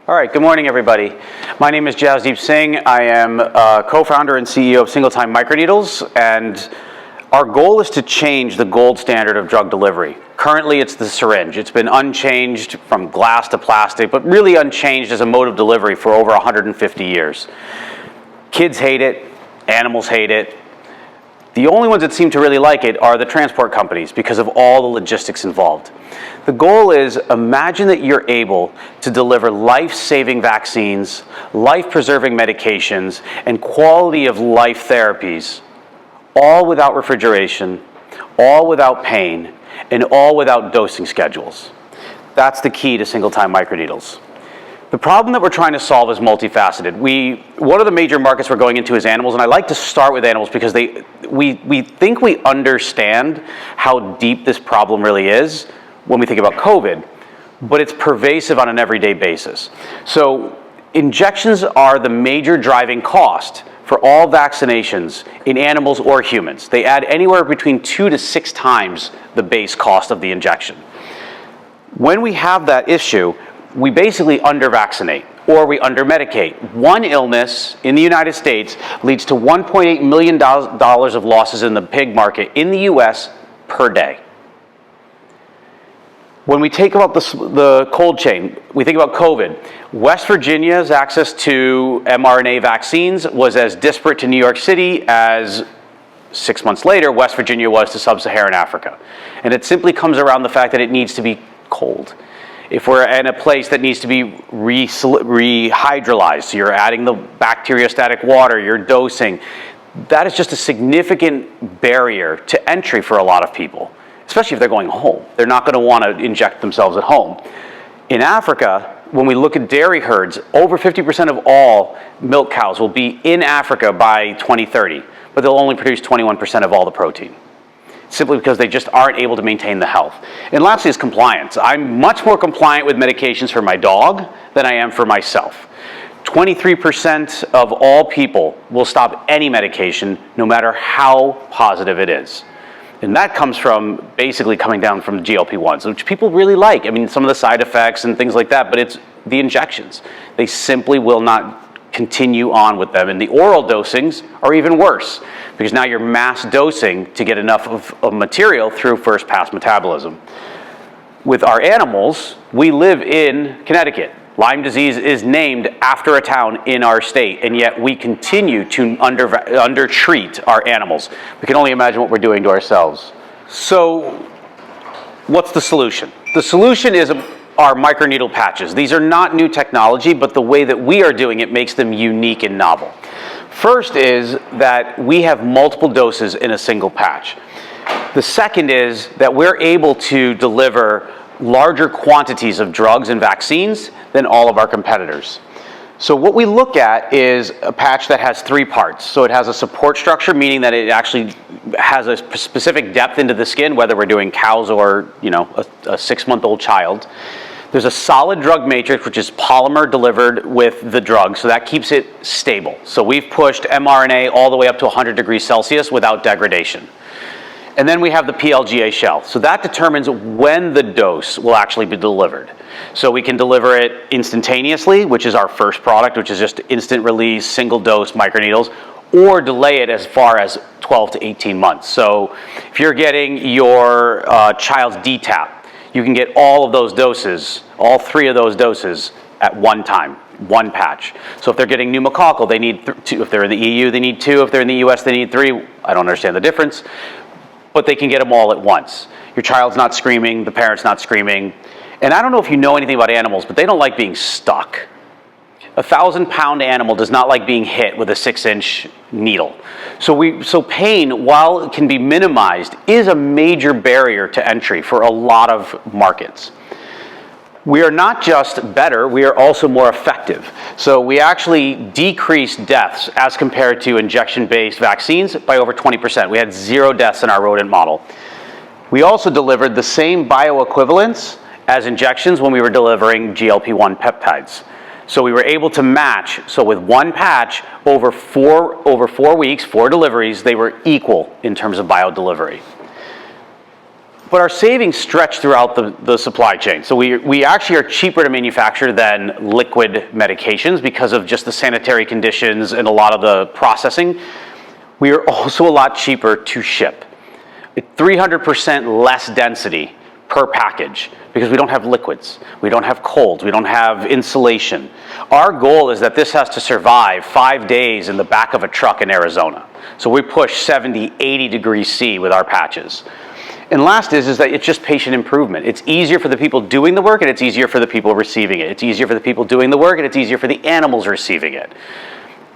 All right, good morning, everybody. My name is Jasdeep Singh. I am co-founder and CEO of SingleTimeMicroneedles, and our goal is to change the gold standard of drug delivery. Currently, it's the syringe. It's been unchanged from glass to plastic, but really unchanged as a mode of delivery for over 150 years. Kids hate it, animals hate it. The only ones that seem to really like it are the transport companies because of all the logistics involved. The goal is, imagine that you're able to deliver life-saving vaccines, life-preserving medications, and quality of life therapies, all without refrigeration, all without pain, and all without dosing schedules. That's the key to single-time microneedles. The problem that we're trying to solve is multifaceted. One of the major markets we're going into is animals, and I like to start with animals because we think we understand how deep this problem really is when we think about COVID, but it's pervasive on an everyday basis. So injections are the major driving cost for all vaccinations in animals or humans. They add anywhere between 2 to 6 times the base cost of the injection. When we have that issue, we basically under-vaccinate or we under-medicate. One illness in the United States leads to $1.8 million of losses in the pig market in the US per day. When we take about the cold chain, we think about COVID. West Virginia's access to mRNA vaccines was as disparate to New York City as 6 months later West Virginia was to sub-Saharan Africa. And it simply comes around the fact that it needs to be cold. If we're in a place that needs to be rehydrolyzed, so you're adding the bacteriostatic water, you're dosing, that is just a significant barrier to entry for a lot of people, especially if they're going home. They're not going to want to inject themselves at home. In Africa, when we look at dairy herds, over 50% of all milk cows will be in Africa by 2030, but they'll only produce 21% of all the protein, simply because they just aren't able to maintain the health. And lastly is compliance. I'm much more compliant with medications for my dog than I am for myself. 23% of all people will stop any medication, no matter how positive it is. And that comes from basically coming down from GLP-1s, which people really like. I mean, some of the side effects and things like that, but it's the injections. They simply will not continue on with them. And the oral dosings are even worse, because now you're mass dosing to get enough of material through first pass metabolism. With our animals, we live in Connecticut. Lyme disease is named after a town in our state, and yet we continue to undertreat our animals. We can only imagine what we're doing to ourselves. So what's the solution? The solution is our microneedle patches. These are not new technology, but the way that we are doing it makes them unique and novel. First is that we have multiple doses in a single patch. The second is that we're able to deliver larger quantities of drugs and vaccines than all of our competitors. So what we look at is a patch that has 3 parts. So it has a support structure, meaning that it actually has a specific depth into the skin, whether we're doing cows or a 6-month-old child. There's a solid drug matrix, which is polymer delivered with the drug, so that keeps it stable. So we've pushed mRNA all the way up to 100 degrees Celsius without degradation. And then we have the PLGA shell. So that determines when the dose will actually be delivered. So we can deliver it instantaneously, which is our first product, which is just instant release, single dose microneedles, or delay it as far as 12 to 18 months. So if you're getting your child's DTaP, you can get all of those doses, all 3 of those doses at one time, one patch. So if they're getting pneumococcal, they need 2. If they're in the EU, they need 2. If they're in the US, they need 3. I don't understand the difference, but they can get them all at once. Your child's not screaming, the parent's not screaming. And I don't know if you know anything about animals, but they don't like being stuck. A 1,000-pound animal does not like being hit with a 6-inch needle. So pain, while it can be minimized, is a major barrier to entry for a lot of markets. We are not just better, we are also more effective. So we actually decreased deaths as compared to injection-based vaccines by over 20%. We had 0 deaths in our rodent model. We also delivered the same bioequivalence as injections when we were delivering GLP-1 peptides. So we were able to match, so with one patch, over 4 weeks, 4 deliveries, they were equal in terms of biodelivery. But our savings stretch throughout the supply chain. So we actually are cheaper to manufacture than liquid medications because of just the sanitary conditions and a lot of the processing. We are also a lot cheaper to ship. 300% less density per package because we don't have liquids, we don't have colds, we don't have insulation. Our goal is that this has to survive 5 days in the back of a truck in Arizona. So we push 70, 80 degrees C with our patches. And last is that it's just patient improvement. It's easier for the people doing the work and it's easier for the people receiving it. It's easier for the people doing the work and it's easier for the animals receiving it.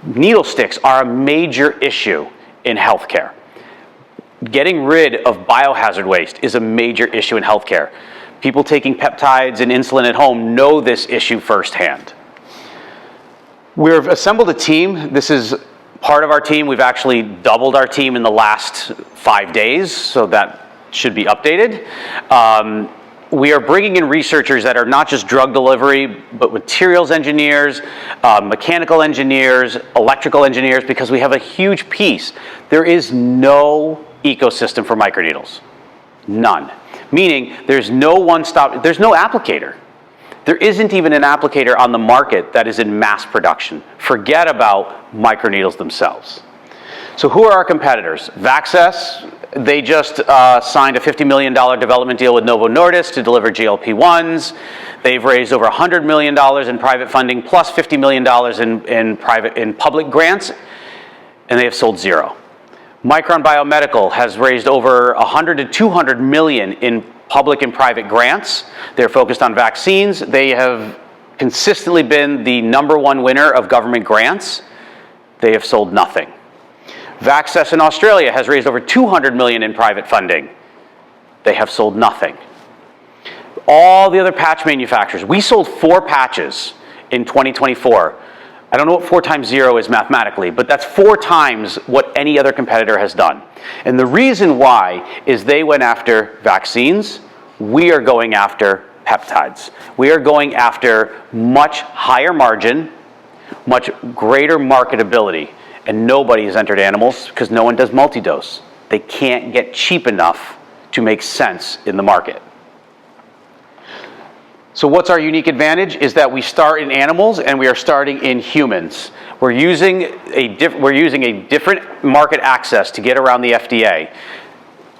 Needle sticks are a major issue in healthcare. Getting rid of biohazard waste is a major issue in healthcare. People taking peptides and insulin at home know this issue firsthand. We've assembled a team. This is part of our team. We've actually doubled our team in the last 5 days, so that should be updated. We are bringing in researchers that are not just drug delivery, but materials engineers, mechanical engineers, electrical engineers, because we have a huge piece. There is no ecosystem for microneedles. None. Meaning there's no one-stop, there's no applicator. There isn't even an applicator on the market that is in mass production. Forget about microneedles themselves. So who are our competitors? Vaxess, they just signed a $50 million development deal with Novo Nordisk to deliver GLP-1s. They've raised over $100 million in private funding plus $50 million in public grants, and they have sold zero. Micron Biomedical has raised over 100 to 200 million in public and private grants. They're focused on vaccines. They have consistently been the #1 winner of government grants. They have sold nothing. Vaxess in Australia has raised over 200 million in private funding. They have sold nothing. All the other patch manufacturers, we sold 4 patches in 2024. I don't know what 4 times 0 is mathematically, but that's 4 times what any other competitor has done. And the reason why is they went after vaccines. We are going after peptides. We are going after much higher margin, much greater marketability. And nobody has entered animals because no one does multi-dose. They can't get cheap enough to make sense in the market. So what's our unique advantage is that we start in animals and we are starting in humans. We're using a different market access to get around the FDA.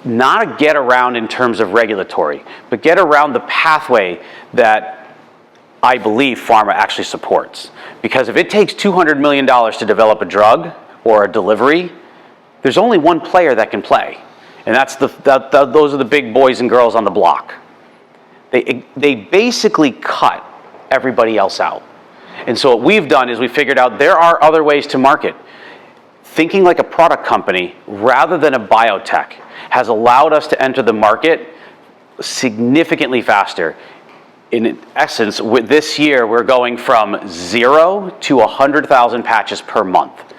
Not a get around in terms of regulatory, but get around the pathway that I believe pharma actually supports. Because if it takes $200 million to develop a drug or a delivery, there's only one player that can play. And that's those are the big boys and girls on the block. They basically cut everybody else out. And so what we've done is we figured out there are other ways to market. Thinking like a product company rather than a biotech has allowed us to enter the market significantly faster. In essence, this year we're going from 0 to 100,000 patches per month.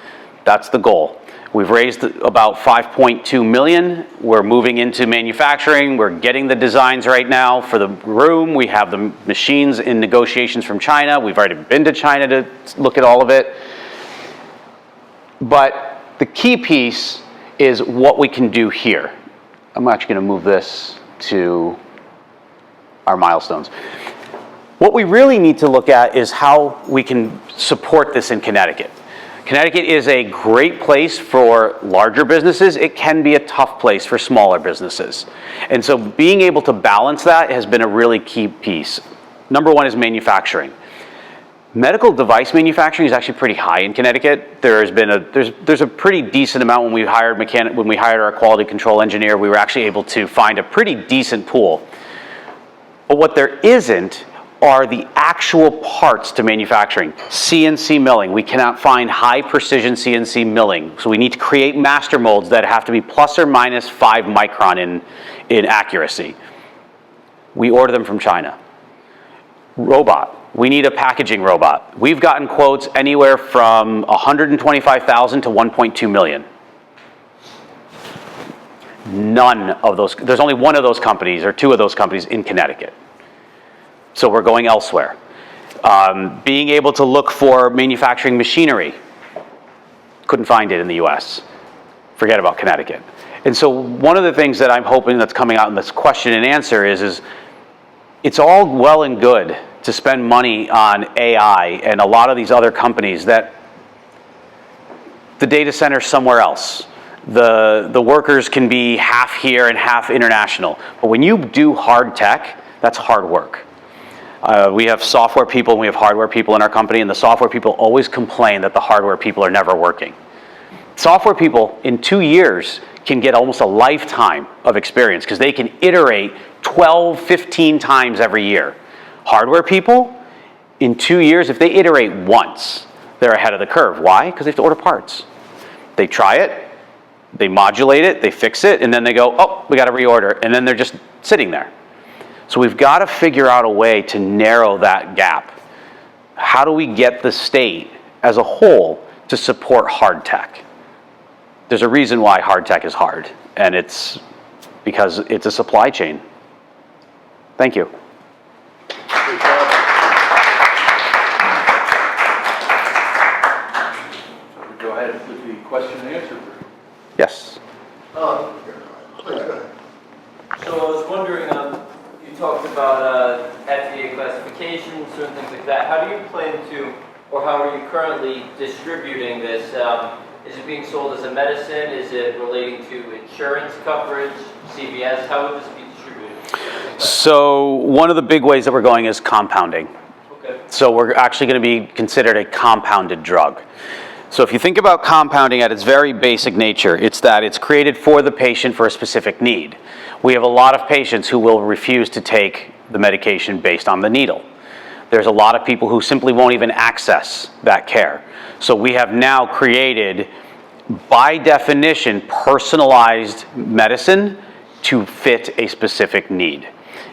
That's the goal. We've raised about 5.2 million. We're moving into manufacturing. We're getting the designs right now for the room. We have the machines in negotiations from China. We've already been to China to look at all of it. But the key piece is what we can do here. I'm actually going to move this to our milestones. What we really need to look at is how we can support this in Connecticut. Connecticut is a great place for larger businesses. It can be a tough place for smaller businesses. And so being able to balance that has been a really key piece. #1 is manufacturing. Medical device manufacturing is actually pretty high in Connecticut. There's a pretty decent amount. When we hired our quality control engineer, we were actually able to find a pretty decent pool. But what there isn't are the actual parts to manufacturing. CNC milling. We cannot find high precision CNC milling. So we need to create master molds that have to be plus or minus 5 micron in accuracy. We order them from China. Robot. We need a packaging robot. We've gotten quotes anywhere from 125,000 to 1.2 million. None of those, there's only one of those companies or 2 of those companies in Connecticut. So we're going elsewhere. Being able to look for manufacturing machinery. Couldn't find it in the US. Forget about Connecticut. And so one of the things that I'm hoping that's coming out in this question and answer is it's all well and good to spend money on AI and a lot of these other companies that the data center's somewhere else. The workers can be half here and half international. But when you do hard tech, that's hard work. We have software people and we have hardware people in our company, and the software people always complain that the hardware people are never working. Software people in 2 years can get almost a lifetime of experience because they can iterate 12, 15 times every year. Hardware people, in 2 years, if they iterate once, they're ahead of the curve. Why? Because they have to order parts. They try it, they modulate it, they fix it, and then they go, oh, we got to reorder, and then they're just sitting there. So we've got to figure out a way to narrow that gap. How do we get the state as a whole to support hard tech? There's a reason why hard tech is hard, and it's because it's a supply chain. Thank you. Go ahead with the question and answer. Yes. Please go ahead. So I was wondering, you talked about FDA classification, certain things like that. How do you plan to, or how are you currently distributing this? Is it being sold as a medicine? Is it relating to insurance coverage, CVS? How would this be distributed? So one of the big ways that we're going is compounding. Okay. So we're actually going to be considered a compounded drug. So if you think about compounding at its very basic nature, it's that it's created for the patient for a specific need. We have a lot of patients who will refuse to take the medication based on the needle. There's a lot of people who simply won't even access that care. So we have now created, by definition, personalized medicine to fit a specific need.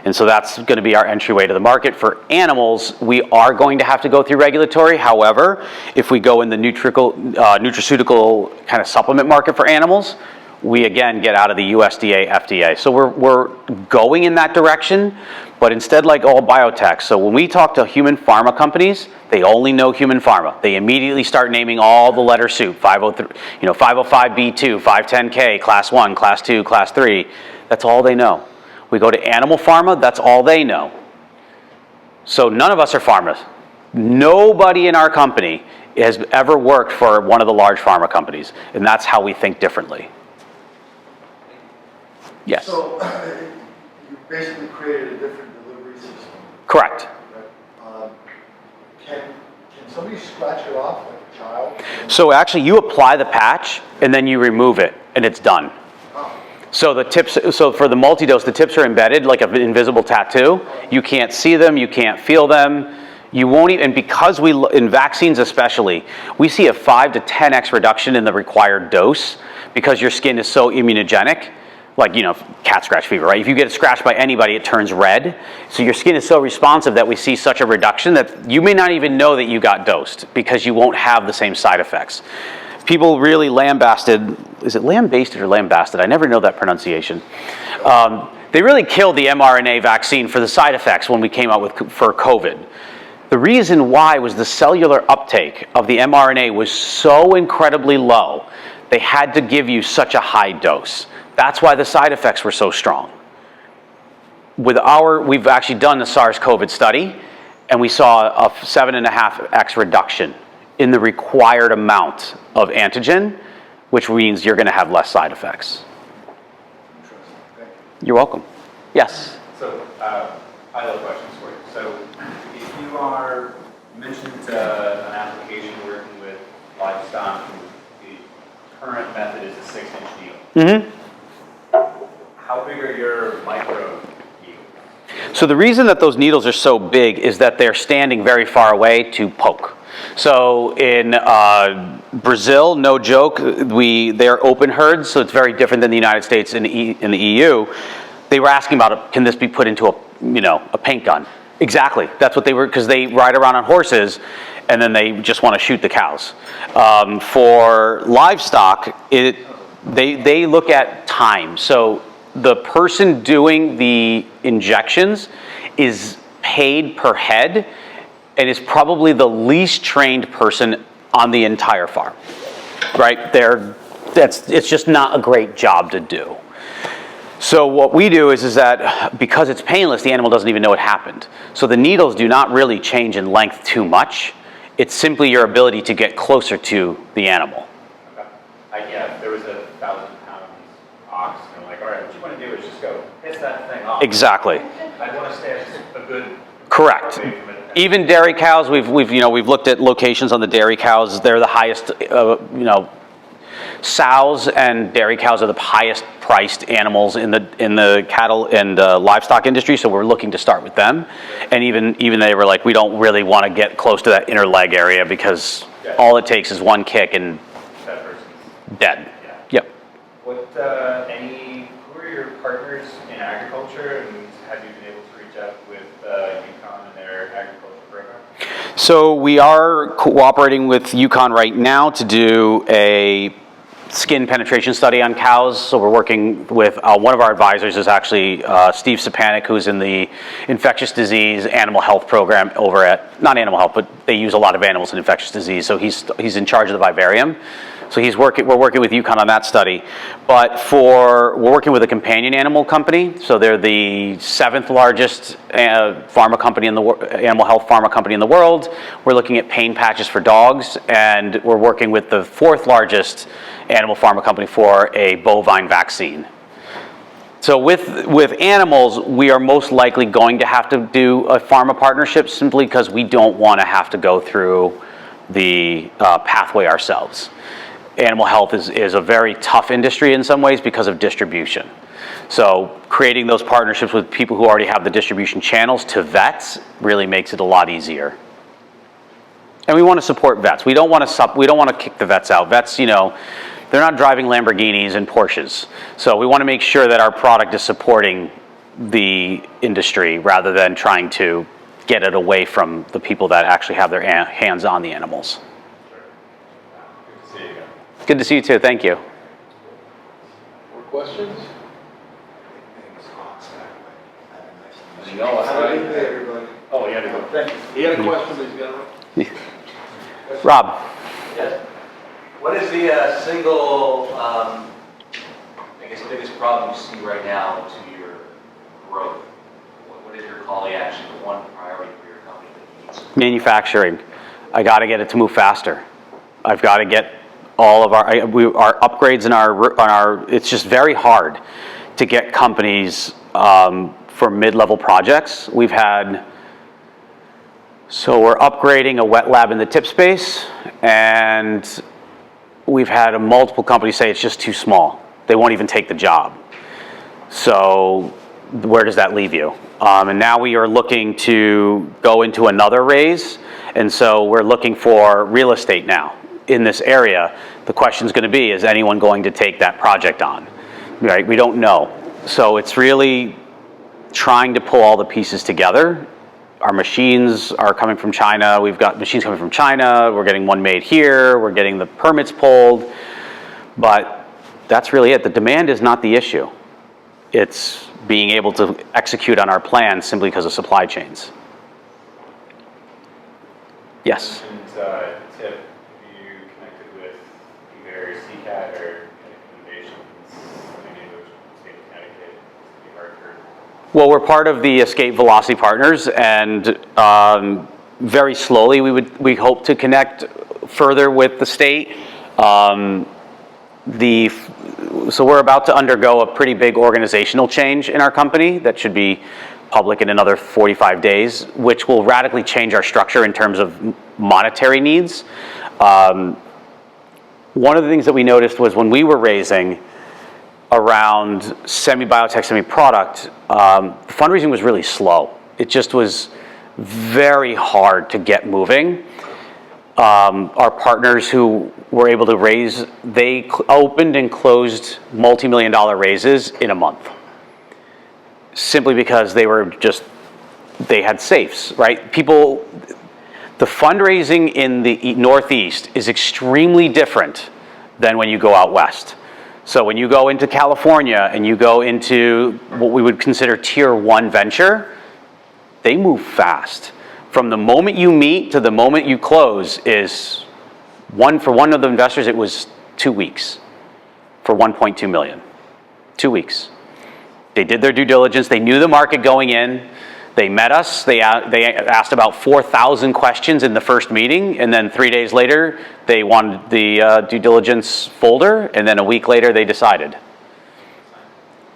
And so that's going to be our entryway to the market. For animals, we are going to have to go through regulatory. However, if we go in the nutraceutical kind of supplement market for animals, we again get out of the USDA, FDA. So we're going in that direction, but instead like all biotech. So when we talk to human pharma companies, they only know human pharma. They immediately start naming all the letter soup, 505B2, 510K, class 1, class 2, class 3. That's all they know. We go to animal pharma, that's all they know. So none of us are pharma. Nobody in our company has ever worked for one of the large pharma companies, and that's how we think differently. Yes. So you basically created a different delivery system. Correct. Right? Can somebody scratch it off like a child? So actually you apply the patch and then you remove it and it's done. Oh. So the tips, so for the multi-dose, the tips are embedded like an invisible tattoo. You can't see them, you can't feel them. You won't even, and because in vaccines especially, we see a 5 to 10x reduction in the required dose because your skin is so immunogenic. Like, cat scratch fever, right? If you get scratched by anybody, it turns red. So your skin is so responsive that we see such a reduction that you may not even know that you got dosed because you won't have the same side effects. People really lambasted, is it lambasted or lambasted? I never know that pronunciation. They really killed the mRNA vaccine for the side effects when we came out for COVID. The reason why was the cellular uptake of the mRNA was so incredibly low, they had to give you such a high dose. That's why the side effects were so strong. We've actually done the SARS-CoV study, and we saw a 7.5x reduction in the required amount of antigen, which means you're going to have less side effects. Interesting. Thank you. You're welcome. Yes? So, high-level questions for you. So, if you mentioned an application working with livestock, the current method is a 6-inch needle. Mm-hmm. How big are your micro needles? So the reason that those needles are so big is that they're standing very far away to poke. So in Brazil, no joke, they're open herds, so it's very different than the United States and in the EU. They were asking about, can this be put into a paint gun? Exactly. That's what they were, because they ride around on horses, and then they just want to shoot the cows. For livestock, they look at time. So the person doing the injections is paid per head and is probably the least trained person on the entire farm, right? They're it's just not a great job to do. So what we do is that because it's painless, the animal doesn't even know it happened. So the needles do not really change in length too much. It's simply your ability to get closer to the animal. Okay. Yeah, if there was a 1,000-pound ox, and I'm like, all right, what you want to do is just go piss that thing off. Exactly. I'd want to stay a good. Correct. away from it. Even dairy cows, we've looked at locations on the dairy cows. They're the highest, sows and dairy cows are the highest priced animals in the cattle and livestock industry. So we're looking to start with them. And even they were like, we don't really want to get close to that inner leg area because all it takes is one kick and That person's dead. Yeah. Yep. Who are your partners in agriculture, and have you been able to reach out with UConn and their agriculture program? So we are cooperating with UConn right now to do a skin penetration study on cows. So we're working with, one of our advisors is actually Steve Sapanic, who's in the infectious disease animal health program over at, not animal health, but they use a lot of animals in infectious disease. So he's in charge of the vivarium. So we're working with UConn on that study. But we're working with a companion animal company. So they're the 7th largest animal health pharma company in the world. We're looking at pain patches for dogs, and we're working with the 4th largest animal pharma company for a bovine vaccine. So with animals, we are most likely going to have to do a pharma partnership simply because we don't want to have to go through the pathway ourselves. Animal health is a very tough industry in some ways because of distribution. So creating those partnerships with people who already have the distribution channels to vets really makes it a lot easier. And we want to support vets. We don't want to kick the vets out. Vets, they're not driving Lamborghinis and Porsches. So we want to make sure that our product is supporting the industry rather than trying to get it away from the people that actually have their hands on the animals. Good to see you again. Good to see you too. Thank you. More questions? Have a good day, everybody. Oh, you had to go. Thank you. He had a question, but he's got it. Rob. Yes. What is the single, biggest problem you see right now to your growth? What is your call to action, the one priority for your company that you need? Manufacturing. I got to get it to move faster. I've got to get all of our upgrades in our. It's just very hard to get companies for mid-level projects. We're upgrading a wet lab in the tip space, and we've had multiple companies say it's just too small. They won't even take the job. So where does that leave you? And now we are looking to go into another raise, and so we're looking for real estate now in this area. The question is going to be, is anyone going to take that project on? Right? We don't know. So it's really trying to pull all the pieces together. Our machines are coming from China. We've got machines coming from China. We're getting one made here. We're getting the permits pulled. But that's really it. The demand is not the issue. It's being able to execute on our plan simply because of supply chains. Yes? And Tip, have you connected with either CCAT or Innovations, maybe in the state of Connecticut, City of Hartford? Well, we're part of the Escape Velocity Partners, and very slowly we hope to connect further with the state. So we're about to undergo a pretty big organizational change in our company that should be public in another 45 days, which will radically change our structure in terms of monetary needs. One of the things that we noticed was when we were raising around semi-biotech, semi-product, fundraising was really slow. It just was very hard to get moving. Our partners who were able to raise, they opened and closed multi-million-dollar raises in a month. Simply because they had safes, right? The fundraising in the Northeast is extremely different than when you go out West. So when you go into California and you go into what we would consider tier 1 venture, they move fast. From the moment you meet to the moment you close is for one of the investors, it was 2 weeks. for 1.2 million. 2 weeks. They did their due diligence. They knew the market going in. They met us. They asked about 4,000 questions in the first meeting, and then 3 days later, they wanted the due diligence folder, and then a week later, they decided.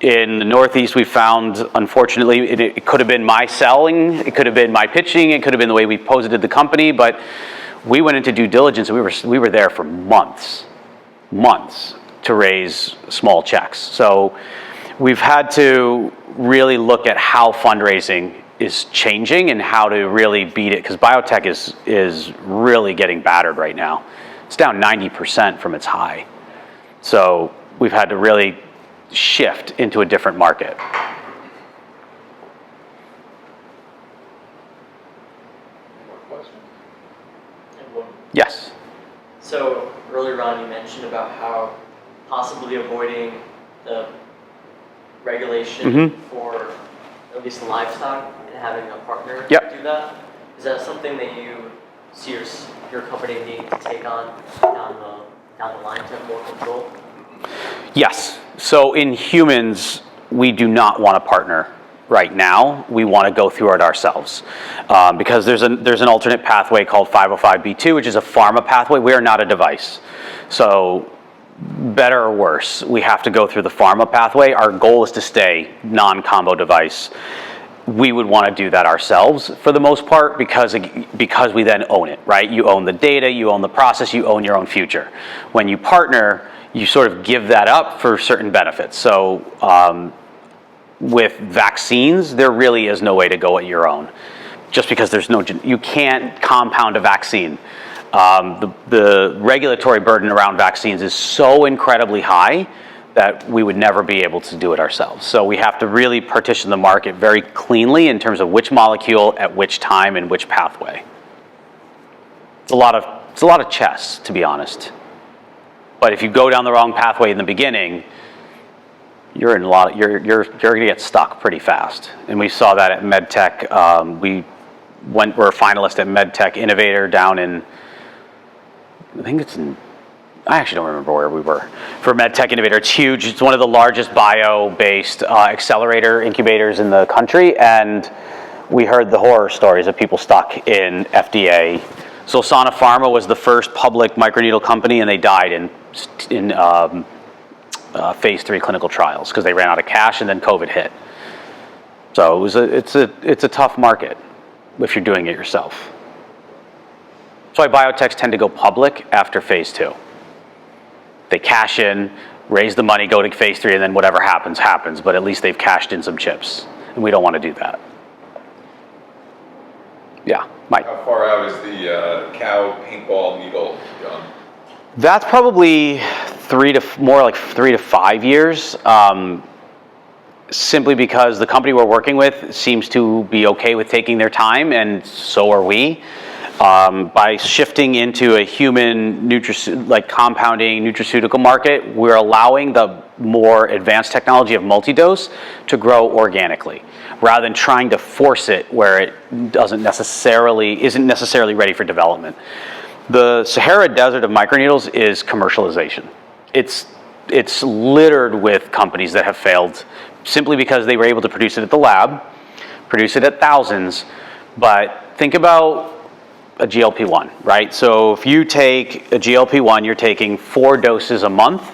In the Northeast, we found, unfortunately, it could have been my selling, it could have been my pitching, it could have been the way we posited the company, but we went into due diligence, and we were there for months to raise small checks. So we've had to really look at how fundraising is changing and how to really beat it, because biotech is really getting battered right now. It's down 90% from its high. So we've had to really shift into a different market. More questions? Yes. So earlier on, you mentioned about how possibly avoiding the regulation for at least livestock and having a partner Yep. do that. Is that something that you see your company needing to take on down the line to have more control? Yes. So in humans, we do not want to partner right now. We want to go through it ourselves because there's an alternate pathway called 505(b)(2), which is a pharma pathway. We are not a device. So better or worse, we have to go through the pharma pathway. Our goal is to stay non-combo device. We would want to do that ourselves for the most part because we then own it, right? You own the data, you own the process, you own your own future. When you partner, you sort of give that up for certain benefits. So with vaccines, there really is no way to go at your own, just because you can't compound a vaccine. The regulatory burden around vaccines is so incredibly high that we would never be able to do it ourselves. So we have to really partition the market very cleanly in terms of which molecule at which time and which pathway. It's a lot of chess, to be honest. But if you go down the wrong pathway in the beginning, you're going to get stuck pretty fast. And we saw that at MedTech. We're a finalist at MedTech Innovator down in, I actually don't remember where we were. For MedTech Innovator, it's huge. It's one of the largest bio-based accelerator incubators in the country. And we heard the horror stories of people stuck in FDA. Solsana Pharma was the first public microneedle company, and they died in phase 3 clinical trials because they ran out of cash and then COVID hit. So it's a tough market if you're doing it yourself. That's why biotechs tend to go public after phase 2. They cash in, raise the money, go to phase 3, and then whatever happens, happens. But at least they've cashed in some chips, and we don't want to do that. Yeah, Mike. How far out is the cow paintball needle done? That's probably 3 to 5 years, simply because the company we're working with seems to be okay with taking their time, and so are we. By shifting into a human compounding nutraceutical market, we're allowing the more advanced technology of multi-dose to grow organically, rather than trying to force it where it isn't necessarily ready for development. The Sahara Desert of microneedles is commercialization. It's littered with companies that have failed simply because they were able to produce it at the lab, produce it at thousands. But think about a GLP-1, right? So if you take a GLP-1, you're taking 4 doses a month.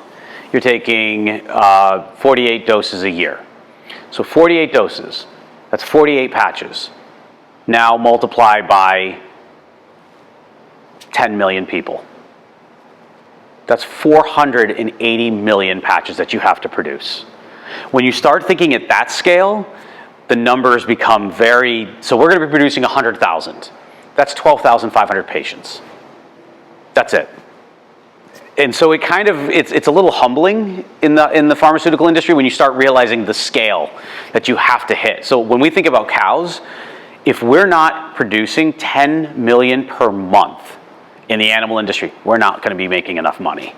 You're taking 48 doses a year. So 48 doses, that's 48 patches. Now multiply by 10 million people. That's 480 million patches that you have to produce. When you start thinking at that scale, the numbers become so we're going to be producing 100,000. That's 12,500 patients. That's it. And so it's a little humbling in the pharmaceutical industry when you start realizing the scale that you have to hit. So when we think about cows, if we're not producing 10 million per month in the animal industry, we're not going to be making enough money.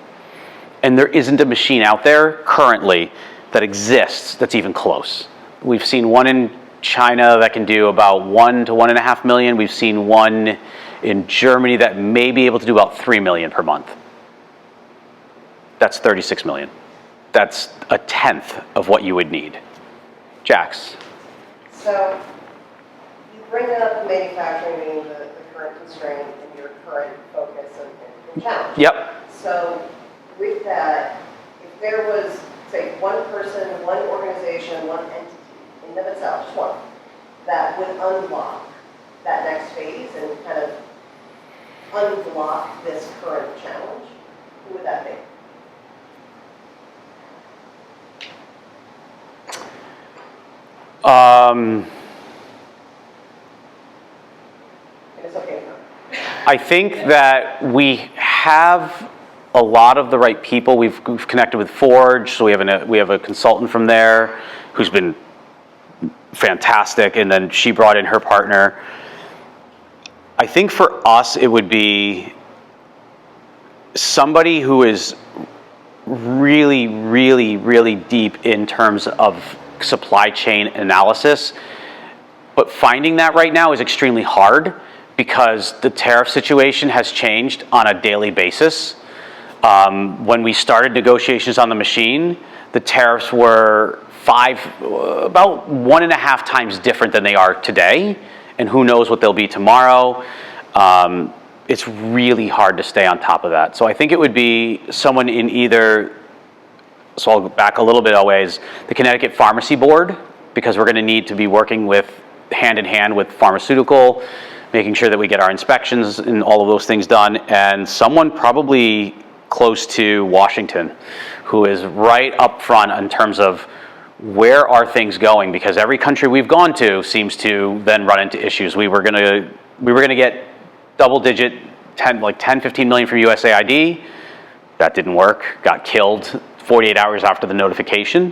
And there isn't a machine out there currently that exists that's even close. We've seen one in China that can do about 1 to 1.5 million. We've seen one in Germany that may be able to do about 3 million per month. That's 36 million. that's a tenth of what you would need. Jax? So you bring up manufacturing being the current constraint and your current focus and challenge. Yep. So with that, if there was, say, one person, one organization, one entity in and of itself, just one, that would unlock that next phase and kind of unblock this current challenge, who would that be? And it's okay if not. I think that we have a lot of the right people. We've connected with Forge, so we have a consultant from there who's been fantastic, and then she brought in her partner. I think for us, it would be somebody who is really, really, really deep in terms of supply chain analysis. But finding that right now is extremely hard because the tariff situation has changed on a daily basis. When we started negotiations on the machine, the tariffs were about 1.5 times different than they are today, and who knows what they'll be tomorrow. It's really hard to stay on top of that. So I think it would be someone in either, so I'll go back a little bit always, the Connecticut Pharmacy Board, because we're going to need to be working with hand in hand with pharmaceutical, making sure that we get our inspections and all of those things done, and someone probably close to Washington, who is right up front in terms of where are things going, because every country we've gone to seems to then run into issues. We were gonna get double-digit 10-15 million from USAID. That didn't work. Got killed 48 hours after the notification.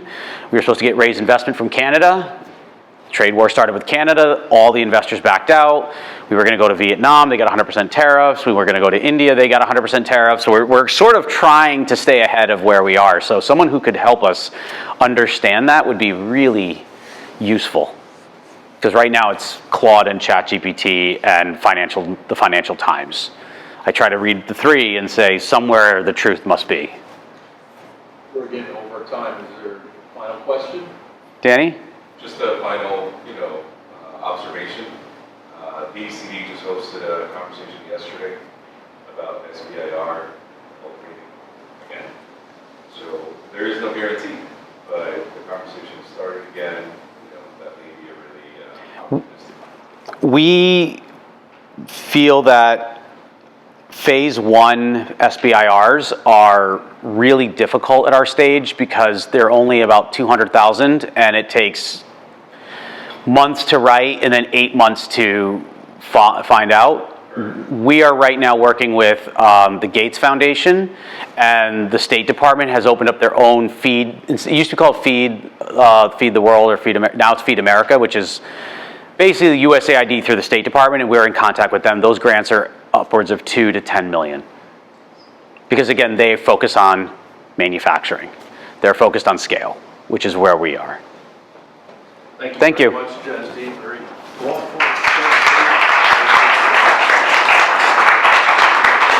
We were supposed to get raised investment from Canada. Trade war started with Canada. All the investors backed out. We were going to go to Vietnam. They got 100% tariffs. We were going to go to India. They got 100% tariffs. So we're sort of trying to stay ahead of where we are. So someone who could help us understand that would be really useful. Because right now it's Claude and ChatGPT and the Financial Times. I try to read the three and say somewhere the truth must be. We're getting over time. Is there a final question? Danny? Just a final, observation. BCD just hosted a conversation yesterday about SBIR opening again. So there is no guarantee, but the conversation started again. That may be a really optimistic. We feel that phase one SBIRs are really difficult at our stage because they're only about 200,000 and it takes months to write and then 8 months to find out. We are right now working with the Gates Foundation, and the State Department has opened up their own feed. It used to be called Feed the World, or now it's Feed America, which is basically USAID through the State Department, and we're in contact with them. Those grants are upwards of 2 to 10 million. Because again, they focus on manufacturing. They're focused on scale, which is where we are. Thank you Thank very you. much, Jasdeep. Very thoughtful.